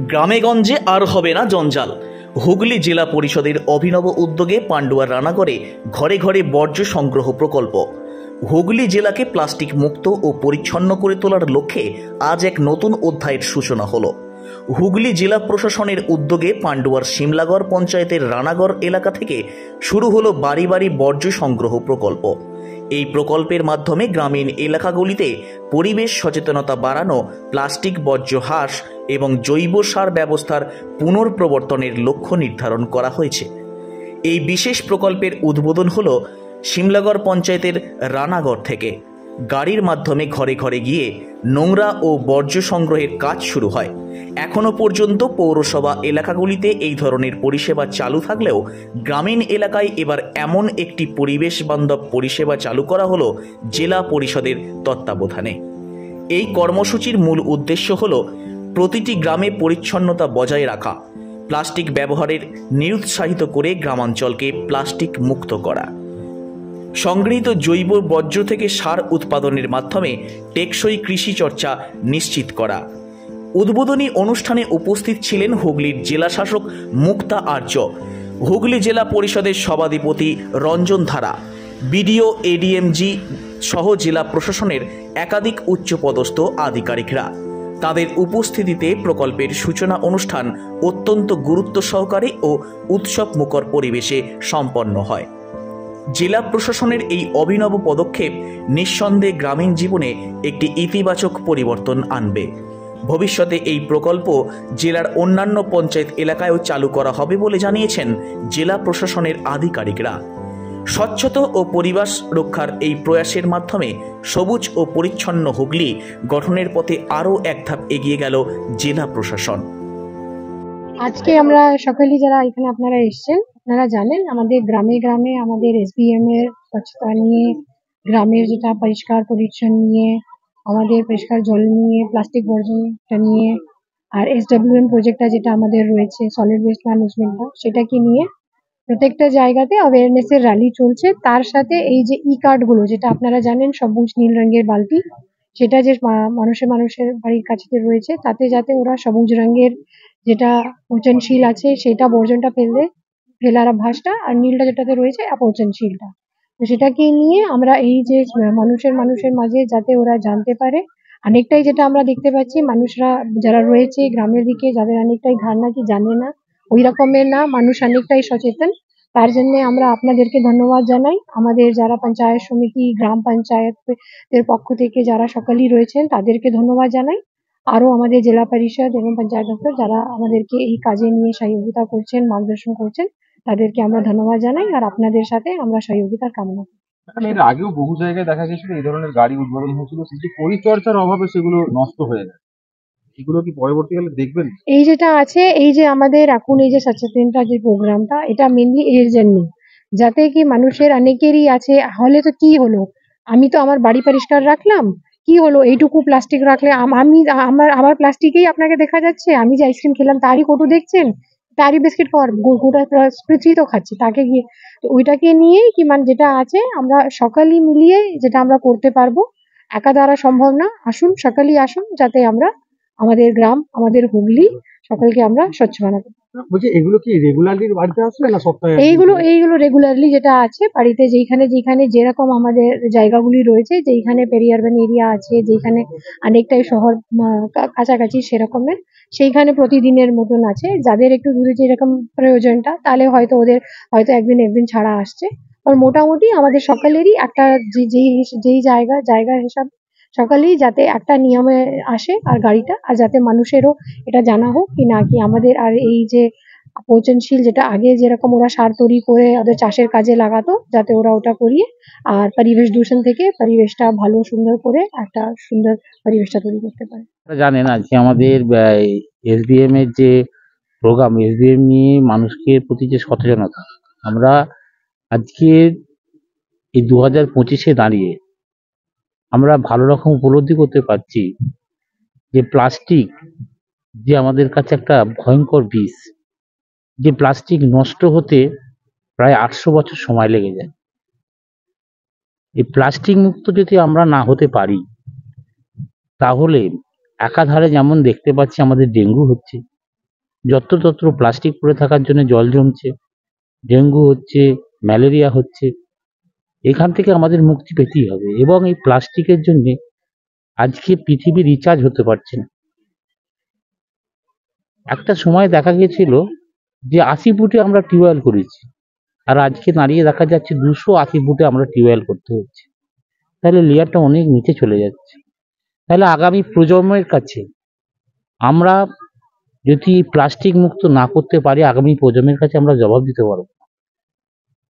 গ্রামেগঞ্জে আর হবে না জঞ্জাল। হুগলি জেলা পরিষদের অভিনব উদ্যোগে পান্ডুয়ার রানাগড়ে ঘরে ঘরে বর্জ্য সংগ্রহ প্রকল্প। হুগলি জেলাকে প্লাস্টিক মুক্ত ও পরিচ্ছন্ন করে তোলার লক্ষ্যে আজ এক নতুন অধ্যায়ের সূচনা হলো। হুগলি জেলা প্রশাসনের উদ্যোগে পান্ডুয়ার শিমলাগড় পঞ্চায়েতের রানাগড় এলাকা থেকে শুরু হলো বাড়ি বাড়ি বর্জ্য সংগ্রহ প্রকল্প। এই প্রকল্পের মাধ্যমে গ্রামীণ এলাকাগুলিতে পরিবেশ সচেতনতা বাড়ানো, প্লাস্টিক বর্জ্য হ্রাস এবং জৈব সার ব্যবস্থার পুনর্প্রবর্তনের লক্ষ্য নির্ধারণ করা হয়েছে। এই বিশেষ প্রকল্পের উদ্বোধন হলো শিমলাগড় পঞ্চায়েতের রানাগড় থেকে। গাড়ির মাধ্যমে ঘরে ঘরে গিয়ে নোংরা ও বর্জ্য সংগ্রহের কাজ শুরু হয়। এখনও পর্যন্ত পৌরসভা এলাকাগুলিতে এই ধরনের পরিষেবা চালু থাকলেও গ্রামীণ এলাকায় এবার এমন একটি পরিবেশ বান্ধব পরিষেবা চালু করা হলো জেলা পরিষদের তত্ত্বাবধানে। এই কর্মসূচির মূল উদ্দেশ্য হল প্রতিটি গ্রামে পরিচ্ছন্নতা বজায় রাখা, প্লাস্টিক ব্যবহারের নিরুৎসাহিত করে গ্রামাঞ্চলকে প্লাস্টিক মুক্ত করা, সংগৃহীত জৈব বর্জ্য থেকে সার উৎপাদনের মাধ্যমে টেকসই কৃষি চর্চা নিশ্চিত করা। উদ্বোধনী অনুষ্ঠানে উপস্থিত ছিলেন হুগলির জেলা শাসক মুক্তা আর্য, হুগলি জেলা পরিষদের সভাধিপতি রঞ্জন ধারা, বিডিও, এডিএমজি সহ জেলা প্রশাসনের একাধিক উচ্চপদস্থ আধিকারিকরা। তাদের উপস্থিতিতে প্রকল্পের সূচনা অনুষ্ঠান অত্যন্ত গুরুত্ব সহকারে ও উৎসব মুখর পরিবেশে সম্পন্ন হয়। জেলা প্রশাসনের এই অভিনব পদক্ষেপ নিঃসন্দেহে গ্রামীণ জীবনে একটি ইতিবাচক পরিবর্তন আনবে। ভবিষ্যতে এই প্রকল্প জেলার অন্যান্য পঞ্চায়েত এলাকায়ও চালু করা হবে বলে জানিয়েছেন জেলা প্রশাসনের আধিকারিকরা। স্বচ্ছতা ও পরিবেশ রক্ষার এই প্রয়াসের মাধ্যমে সবুজ ও পরিচ্ছন্ন হুগলি গঠনের পথে আরও এক ধাপ এগিয়ে গেল জেলা প্রশাসন। আজকে আমরা সকলেই যারা এখানে আপনারা এসেছেন, আপনারা জানেন আমাদের গ্রামে গ্রামে আমাদের এসবিএম এর স্বচ্ছতা নিয়ে, গ্রামের যেটা পরিষ্কার পরিচ্ছন্ন নিয়ে, আমাদের পরিষ্কার জল নিয়ে, প্লাস্টিক বর্জনটা নিয়ে, আর SWM প্রজেক্টটা যেটা আমাদের রয়েছে সলিড ওয়েস্ট ম্যানেজমেন্টটা, সেটাকে নিয়ে প্রত্যেকটা জায়গাতে অ্যাওয়ারনেসের র্যালি চলছে। তার সাথে এই যে কার্ডগুলো যেটা আপনারা জানেন সবুজ নীল রঙের বালতি, সেটা যে মানুষের বাড়ির কাছে রয়েছে, তাতে যাতে ওরা সবুজ রঙের যেটা পচনশীল আছে সেটা বর্জনটা ফেলার অভ্যাসটা, আর নীলটা যেটাতে রয়েছে অপচনশীলটা, তো সেটাকে নিয়ে আমরা এই যে মানুষের মাঝে যাতে ওরা জানতে পারে। অনেকটাই যেটা আমরা দেখতে পাচ্ছি মানুষরা যারা রয়েছে গ্রামের দিকে, যাদের অনেকটাই ধারণা কি জানে না, ওই রকমের না, মানুষ অনেকটাই সচেতন। তার জন্য আমরা আপনাদেরকে ধন্যবাদ জানাই। আমাদের যারা পঞ্চায়েত সমিতি, গ্রাম পঞ্চায়েতের পক্ষ থেকে যারা সকলেই রয়েছেন তাদেরকে ধন্যবাদ জানাই। আরো আমাদের জেলা পরিষদ এবং পঞ্চায়েত দপ্তর যারা আমাদেরকে এই কাজে নিয়ে সহযোগিতা করছেন, মার্গদর্শন করছেন, তাদেরকে আমরা ধন্যবাদ জানাই। আর আপনাদের সাথে আমরা সহযোগিতার কামনা করি। এর আগেও বহু জায়গায় দেখা গেছিল এই ধরনের গাড়ি উদ্বোধন হয়েছিল, সেই পরিচর্যার অভাবে সেগুলো নষ্ট হয়ে যায়। এগুলো কি পরবর্তীকালে দেখবেন? এই যেটা আছে, এই যে আমাদের এখন এই যে সচেতনতা যে প্রোগ্রামটা, এটা মেনলি এর জন্য, যাতে কি মানুষের অনেকেরই আছে হলে তো কি হলো, আমি তো আমার বাড়ি পরিষ্কার রাখলাম, কি হলো এইটুকু প্লাস্টিক রাখলে আমি আমার প্লাস্টিকেই আপনাকে দেখা যাচ্ছে, আমি যে আইসক্রিম খেলাম তারই কটু দেখছেন, তারই বিস্কিট খাওয়ার গোটা পৃথিবী তো খাচ্ছে তাকে গিয়ে। তো ওইটাকে নিয়ে কি মানে যেটা আছে আমরা সকলেই মিলিয়ে যেটা আমরা করতে পারবো, একা দ্বারা সম্ভব না। আসুন সকলেই আসুন, যাতে আমরা আমাদের গ্রাম, আমাদের হুগলি সকলকে আমরা স্বচ্ছ বানাবো। বলছি এগুলো কি রেগুলারলি বাড়িতে আসবে না সপ্তাহে? এইগুলো রেগুলারলি যেটা আছে বাড়িতে, যেখানে যেরকম আমাদের জায়গাগুলি রয়েছে, যেখানে পেরি আরবান এরিয়া আছে, যেখানে অনেকটাই শহর কাছাকাছি সেরকমের, সেইখানে প্রতিদিনের মতন আছে। যাদের একটু দূরে যেরকম প্রয়োজনটা, তাহলে হয়তো ওদের হয়তো একদিন ছাড়া আসছে। আর মোটামুটি আমাদের সকলেরই একটা যেই জায়গা হিসাব সকালেই যাতে একটা নিয়মে আসে আর গাড়িটা, আর যাতে মানুষেরও এটা জানা হোক কি না কি আমাদের আর এই যে পচনশীল যেটা আগে যেরকম ওরা সার তৈরি করে ওদের চাষের কাজে লাগাতো, যাতে ওরা ওটা করিয়ে আর পরিবেশ দূষণ থেকে পরিবেশটা ভালো সুন্দর করে একটা সুন্দর পরিবেশটা তৈরি করতে পারে। জানেন আজকে আমাদের SBM এর যে প্রোগ্রাম, SBM নিয়ে মানুষের প্রতি যে সচেতনতা, আমরা আজকে এই 2025-এ দাঁড়িয়ে আমরা ভালো রকম উপলব্ধি করতে পারছি যে প্লাস্টিক যে আমাদের কাছে একটা ভয়ঙ্কর বিষ, যে প্লাস্টিক নষ্ট হতে প্রায় 800 বছর সময় লেগে যায়। এই প্লাস্টিক মুক্ত যদি আমরা না হতে পারি, তাহলে একাধারে যেমন দেখতে পাচ্ছি আমাদের ডেঙ্গু হচ্ছে, যত্রতত্র প্লাস্টিক পড়ে থাকার জন্য জল জমছে, ডেঙ্গু হচ্ছে, ম্যালেরিয়া হচ্ছে। এখান থেকে আমাদের মুক্তি পেতেই হবে এবং এই প্লাস্টিকের জন্যে আজকে পৃথিবী রিচার্জ হতে পারছে না। একটা সময় দেখা গেছিল যে 80 ফুটে আমরা টিউবওয়েল করেছি, আর আজকে দাঁড়িয়ে দেখা যাচ্ছে 280 ফুটে আমরা টিউবওয়েল করতে হচ্ছে। তাহলে লেয়ারটা অনেক নিচে চলে যাচ্ছে। তাহলে আগামী প্রজন্মের কাছে আমরা যদি প্লাস্টিক মুক্ত না করতে পারি, আগামী প্রজন্মের কাছে আমরা জবাব দিতে পারবো না।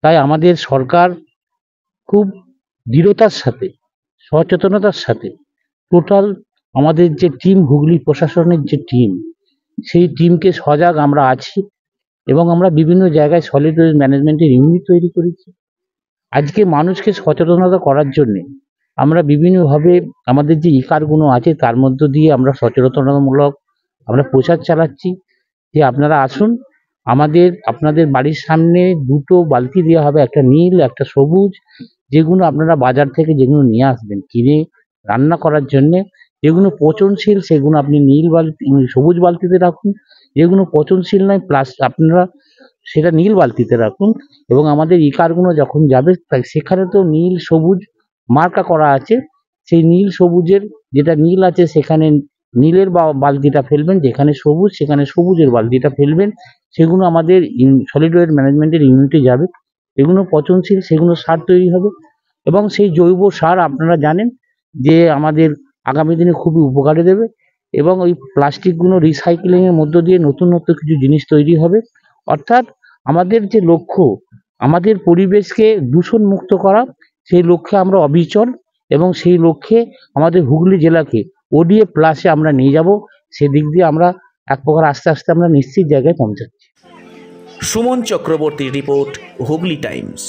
তাই আমাদের সরকার খুব দৃঢ়তার সাথে, সচেতনতার সাথে টোটাল আমাদের যে টিম, হুগলি প্রশাসনের যে টিম, সেই টিমকে সজাগ আমরা আছি এবং আমরা বিভিন্ন জায়গায় সলিড ওয়েস্ট ম্যানেজমেন্টের ইউনিট তৈরি করেছি। আজকে মানুষকে সচেতনতা করার জন্যে আমরা বিভিন্নভাবে আমাদের যে ইকারগুলো আছে তার মধ্য দিয়ে আমরা সচেতনতামূলক আমরা প্রচার চালাচ্ছি যে আপনারা আসুন, আপনাদের বাড়ির সামনে 2টো বালতি দেওয়া হবে, একটা নীল একটা সবুজ, যেগুলো আপনারা বাজার থেকে যেগুলো নিয়ে আসবেন কিনে রান্না করার জন্যে, যেগুলো পচনশীল সেগুলো আপনি সবুজ বালতিতে রাখুন, যেগুলো পচনশীল নয় প্লাস আপনারা সেটা নীল বালতিতে রাখুন। এবং আমাদের ইকারগুলো যখন যাবে সেখানে তো নীল সবুজ মার্কা করা আছে, সেই নীল সবুজের যেটা নীল আছে সেখানে নীলের বালতিটা ফেলবেন, যেখানে সবুজ সেখানে সবুজের বালতিটা ফেলবেন। সেগুলো আমাদের সলিড ওয়েস্ট ম্যানেজমেন্টের ইউনিটে যাবে, এগুলো পচনশীল, সেগুলো সার তৈরি হবে এবং সেই জৈব সার আপনারা জানেন যে আমাদের আগামী দিনে খুবই উপকারে দেবে এবং ওই প্লাস্টিকগুলো রিসাইক্লিংয়ের মধ্য দিয়ে নতুন নতুন কিছু জিনিস তৈরি হবে। অর্থাৎ আমাদের যে লক্ষ্য, আমাদের পরিবেশকে দূষণ মুক্ত করা, সেই লক্ষ্যে আমরা অবিচল এবং সেই লক্ষ্যে আমাদের হুগলি জেলাকে ODA প্লাসে আমরা নিয়ে যাব। সেদিক দিয়ে আমরা এক প্রকার আস্তে আস্তে আমরা নিশ্চিত জায়গায় পৌঁছাচ্ছি। সুমন চক্রবর্তীর রিপোর্ট, হুগলি টাইমস।